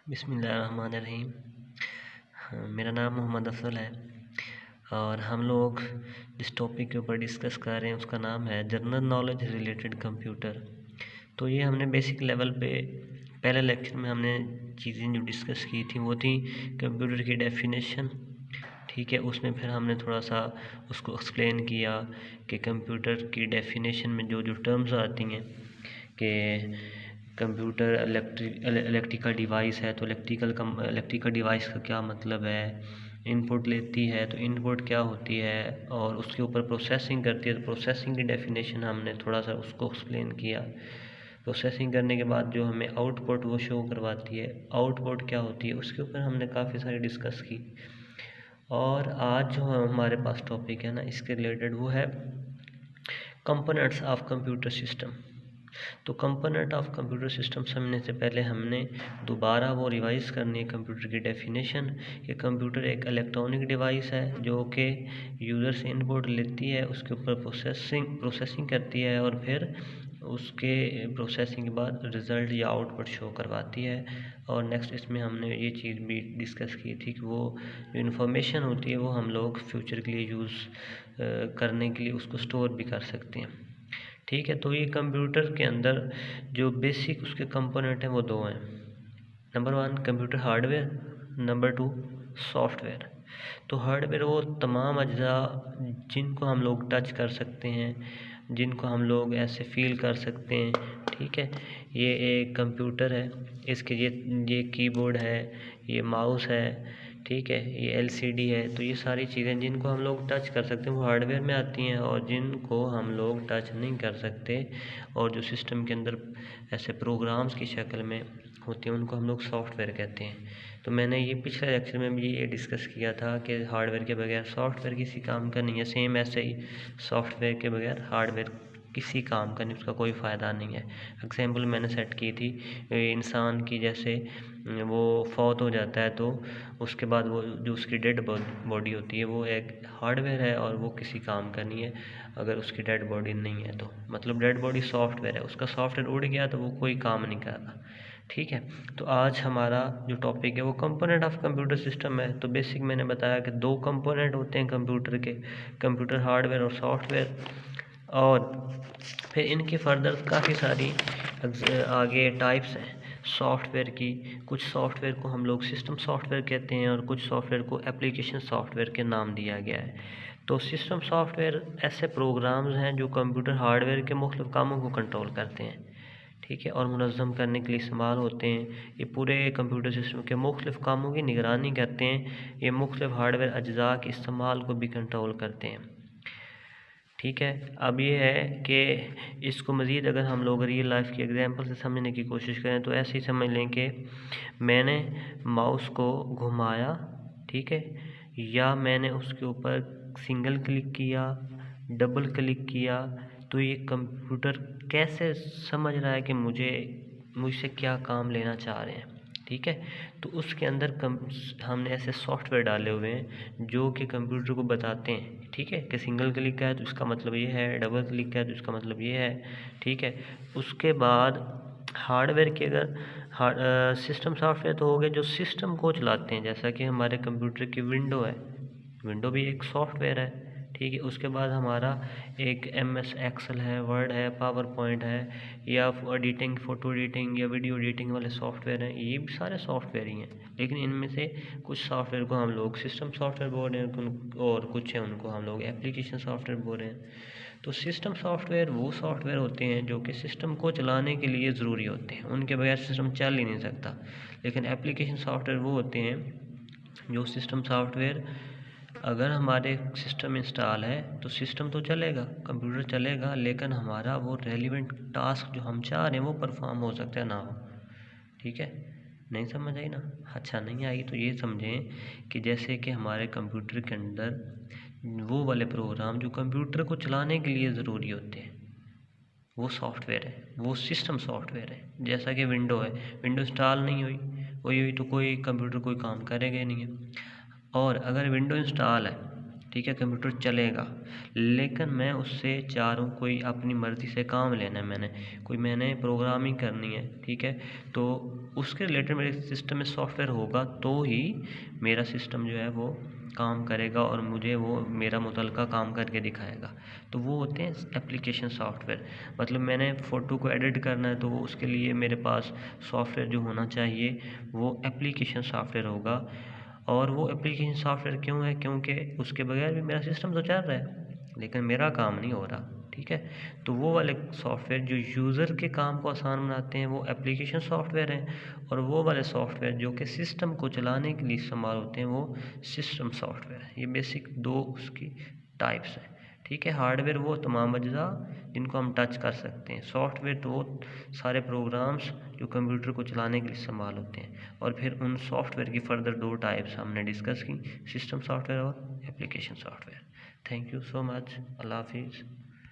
बिस्मिल्लाहिर्रहमानिर्रहीम। मेरा नाम मोहम्मद अफजल है और हम लोग जिस टॉपिक के ऊपर डिस्कस कर रहे हैं उसका नाम है जनरल नॉलेज रिलेटेड कंप्यूटर। तो ये हमने बेसिक लेवल पे पहले लेक्चर में हमने चीज़ें जो डिस्कस की थी वो थी कंप्यूटर की डेफिनेशन। ठीक है, उसमें फिर हमने थोड़ा सा उसको एक्सप्लेन किया कि कंप्यूटर की डेफिनेशन में जो जो टर्म्स आती हैं कि कंप्यूटर इलेक्ट्रिकल डिवाइस है तो इलेक्ट्रिकल डिवाइस का क्या मतलब है, इनपुट लेती है तो इनपुट क्या होती है, और उसके ऊपर प्रोसेसिंग करती है तो प्रोसेसिंग की डेफिनेशन हमने थोड़ा सा उसको एक्सप्लेन किया। प्रोसेसिंग करने के बाद जो हमें आउटपुट वो शो करवाती है, आउटपुट क्या होती है उसके ऊपर हमने काफ़ी सारी डिस्कस की। और आज जो हमारे पास टॉपिक है ना इसके रिलेटेड वो है कंपोनेंट्स ऑफ कंप्यूटर सिस्टम। तो कंपोनेंट ऑफ कंप्यूटर सिस्टम समझने से पहले हमने दोबारा वो रिवाइज़ करनी है कंप्यूटर की डेफिनेशन कि कंप्यूटर एक इलेक्ट्रॉनिक डिवाइस है जो कि यूज़र से इनपुट लेती है, उसके ऊपर प्रोसेसिंग करती है और फिर उसके प्रोसेसिंग के बाद रिज़ल्ट या आउटपुट शो करवाती है। और नेक्स्ट इसमें हमने ये चीज़ भी डिस्कस की थी कि वो जो इन्फॉर्मेशन होती है वो हम लोग फ्यूचर के लिए यूज़ करने के लिए उसको स्टोर भी कर सकते हैं। ठीक है, तो ये कंप्यूटर के अंदर जो बेसिक उसके कंपोनेंट हैं वो दो हैं। Number 1 computer hardware, number 2 software. तो हार्डवेयर वो तमाम अज्जा जिनको हम लोग टच कर सकते हैं, जिनको हम लोग ऐसे फील कर सकते हैं। ठीक है, ये एक कंप्यूटर है, इसके ये कीबोर्ड है, ये माउस है, ठीक है, ये एलसीडी है। तो ये सारी चीज़ें जिनको हम लोग टच कर सकते हैं वो हार्डवेयर में आती हैं, और जिनको हम लोग टच नहीं कर सकते और जो सिस्टम के अंदर ऐसे प्रोग्राम्स की शक्ल में होते हैं उनको हम लोग सॉफ्टवेयर कहते हैं। तो मैंने ये पिछले लेक्चर में भी ये डिस्कस किया था कि हार्डवेयर के बगैर सॉफ्टवेयर किसी काम का नहीं है। सेम ऐसे ही सॉफ्टवेयर के बगैर हार्डवेयर किसी काम का नहीं, उसका कोई फ़ायदा नहीं है। एग्जाम्पल मैंने सेट की थी इंसान की, जैसे वो फौत हो जाता है तो उसके बाद वो जो उसकी डेड बॉडी होती है वो एक हार्डवेयर है और वो किसी काम का नहीं है अगर उसकी डेड बॉडी नहीं है तो। मतलब डेड बॉडी सॉफ्टवेयर है, उसका सॉफ्टवेयर उड़ गया तो वो कोई काम नहीं कर रहा। ठीक है, तो आज हमारा जो टॉपिक है वो कंपोनेंट ऑफ कंप्यूटर सिस्टम है। तो बेसिक मैंने बताया कि दो कंपोनेंट होते हैं कंप्यूटर के, कंप्यूटर हार्डवेयर और सॉफ्टवेयर। और फिर इनके फर्दर काफ़ी सारी आगे टाइप्स हैं सॉफ्टवेयर की। कुछ सॉफ्टवेयर को हम लोग सिस्टम सॉफ्टवेयर कहते हैं और कुछ सॉफ्टवेयर को एप्लीकेशन सॉफ्टवेयर के नाम दिया गया है। तो सिस्टम सॉफ्टवेयर ऐसे प्रोग्राम्स हैं जो कंप्यूटर हार्डवेयर के मुख्तलिफ कामों को कंट्रोल करते हैं, ठीक है, और मुनज़्ज़म करने के लिए इस्तेमाल होते हैं। ये पूरे कंप्यूटर सिस्टम के मुख्तलिफ कामों की निगरानी करते हैं। ये मुख्तलिफ हार्डवेयर अज्जा के इस्तेमाल को भी कंट्रोल करते हैं। ठीक है, अब ये है कि इसको मज़ीद अगर हम लोग रियल लाइफ की एग्जांपल से समझने की कोशिश करें तो ऐसे ही समझ लें कि मैंने माउस को घुमाया, ठीक है, या मैंने उसके ऊपर सिंगल क्लिक किया, डबल क्लिक किया, तो ये कंप्यूटर कैसे समझ रहा है कि मुझसे क्या काम लेना चाह रहे हैं। ठीक है, तो उसके अंदर हमने ऐसे सॉफ्टवेयर डाले हुए हैं जो कि कंप्यूटर को बताते हैं, ठीक है, कि सिंगल क्लिक का है तो इसका मतलब ये है, डबल क्लिक का है तो इसका मतलब ये है। ठीक है, उसके बाद हार्डवेयर के अगर सिस्टम सॉफ्टवेयर तो हो गए जो सिस्टम को चलाते हैं, जैसा कि हमारे कंप्यूटर की विंडो है, विंडो भी एक सॉफ्टवेयर है। ठीक है, उसके बाद हमारा एक MS एक्सेल है, वर्ड है, पावर पॉइंट है, या एडिटिंग, फ़ोटो एडिटिंग या वीडियो एडिटिंग वाले सॉफ्टवेयर हैं। ये भी सारे सॉफ्टवेयर ही हैं, लेकिन इनमें से कुछ सॉफ्टवेयर को हम लोग सिस्टम सॉफ्टवेयर बोल रहे हैं और कुछ हैं उनको हम लोग एप्लीकेशन सॉफ्टवेयर बोल रहे हैं। तो सिस्टम सॉफ्टवेयर वो सॉफ्टवेयर होते हैं जो कि सिस्टम को चलाने के लिए ज़रूरी होते हैं, उनके बगैर सिस्टम चल ही नहीं सकता। लेकिन एप्लीकेशन सॉफ्टवेयर वो होते हैं जो सिस्टम सॉफ्टवेयर अगर हमारे सिस्टम इंस्टॉल है तो सिस्टम तो चलेगा, कंप्यूटर चलेगा, लेकिन हमारा वो रेलिवेंट टास्क जो हम चाह रहे हैं वो परफॉर्म हो सकता है ना हो। ठीक है, नहीं समझ आई ना? अच्छा, नहीं आई तो ये समझें कि जैसे कि हमारे कंप्यूटर के अंदर वो वाले प्रोग्राम जो कंप्यूटर को चलाने के लिए ज़रूरी होते हैं वो सॉफ्टवेयर है, वो सिस्टम सॉफ्टवेयर है। जैसा कि विंडो है, विंडो इंस्टॉल नहीं हुई तो कोई कंप्यूटर कोई काम करेगा ही नहीं है। और अगर विंडो इंस्टॉल है ठीक है, कंप्यूटर चलेगा, लेकिन मैं उससे चाह रहा हूँ कोई अपनी मर्ज़ी से काम लेना है, मैंने प्रोग्रामिंग करनी है, ठीक है, तो उसके रिलेटेड मेरे सिस्टम में सॉफ्टवेयर होगा तो ही मेरा सिस्टम जो है वो काम करेगा और मुझे वो मेरा मुतलका काम करके दिखाएगा। तो वो होते हैं एप्लीकेशन सॉफ्टवेयर। मतलब मैंने फ़ोटो को एडिट करना है तो उसके लिए मेरे पास सॉफ्टवेयर जो होना चाहिए वो एप्लीकेशन सॉफ्टवेयर होगा। और वो एप्लीकेशन सॉफ्टवेयर क्यों है? क्योंकि उसके बगैर भी मेरा सिस्टम तो चल रहा है, लेकिन मेरा काम नहीं हो रहा, ठीक है। तो वो वाले सॉफ्टवेयर जो यूज़र के काम को आसान बनाते हैं वो एप्लीकेशन सॉफ्टवेयर हैं, और वो वाले सॉफ्टवेयर जो कि सिस्टम को चलाने के लिए इस्तेमाल होते हैं वो सिस्टम सॉफ्टवेयर है। ये बेसिक दो उसकी टाइप्स हैं, ठीक है। हार्डवेयर वो तमाम अज्जा जिनको हम टच कर सकते हैं, सॉफ्टवेयर तो वो सारे प्रोग्राम्स जो कंप्यूटर को चलाने के लिए इस्तेमाल होते हैं। और फिर उन सॉफ्टवेयर की फ़र्दर दो टाइप्स हमने डिस्कस की, सिस्टम सॉफ्टवेयर और application software. Thank you so much. अल्लाह हाफिज़।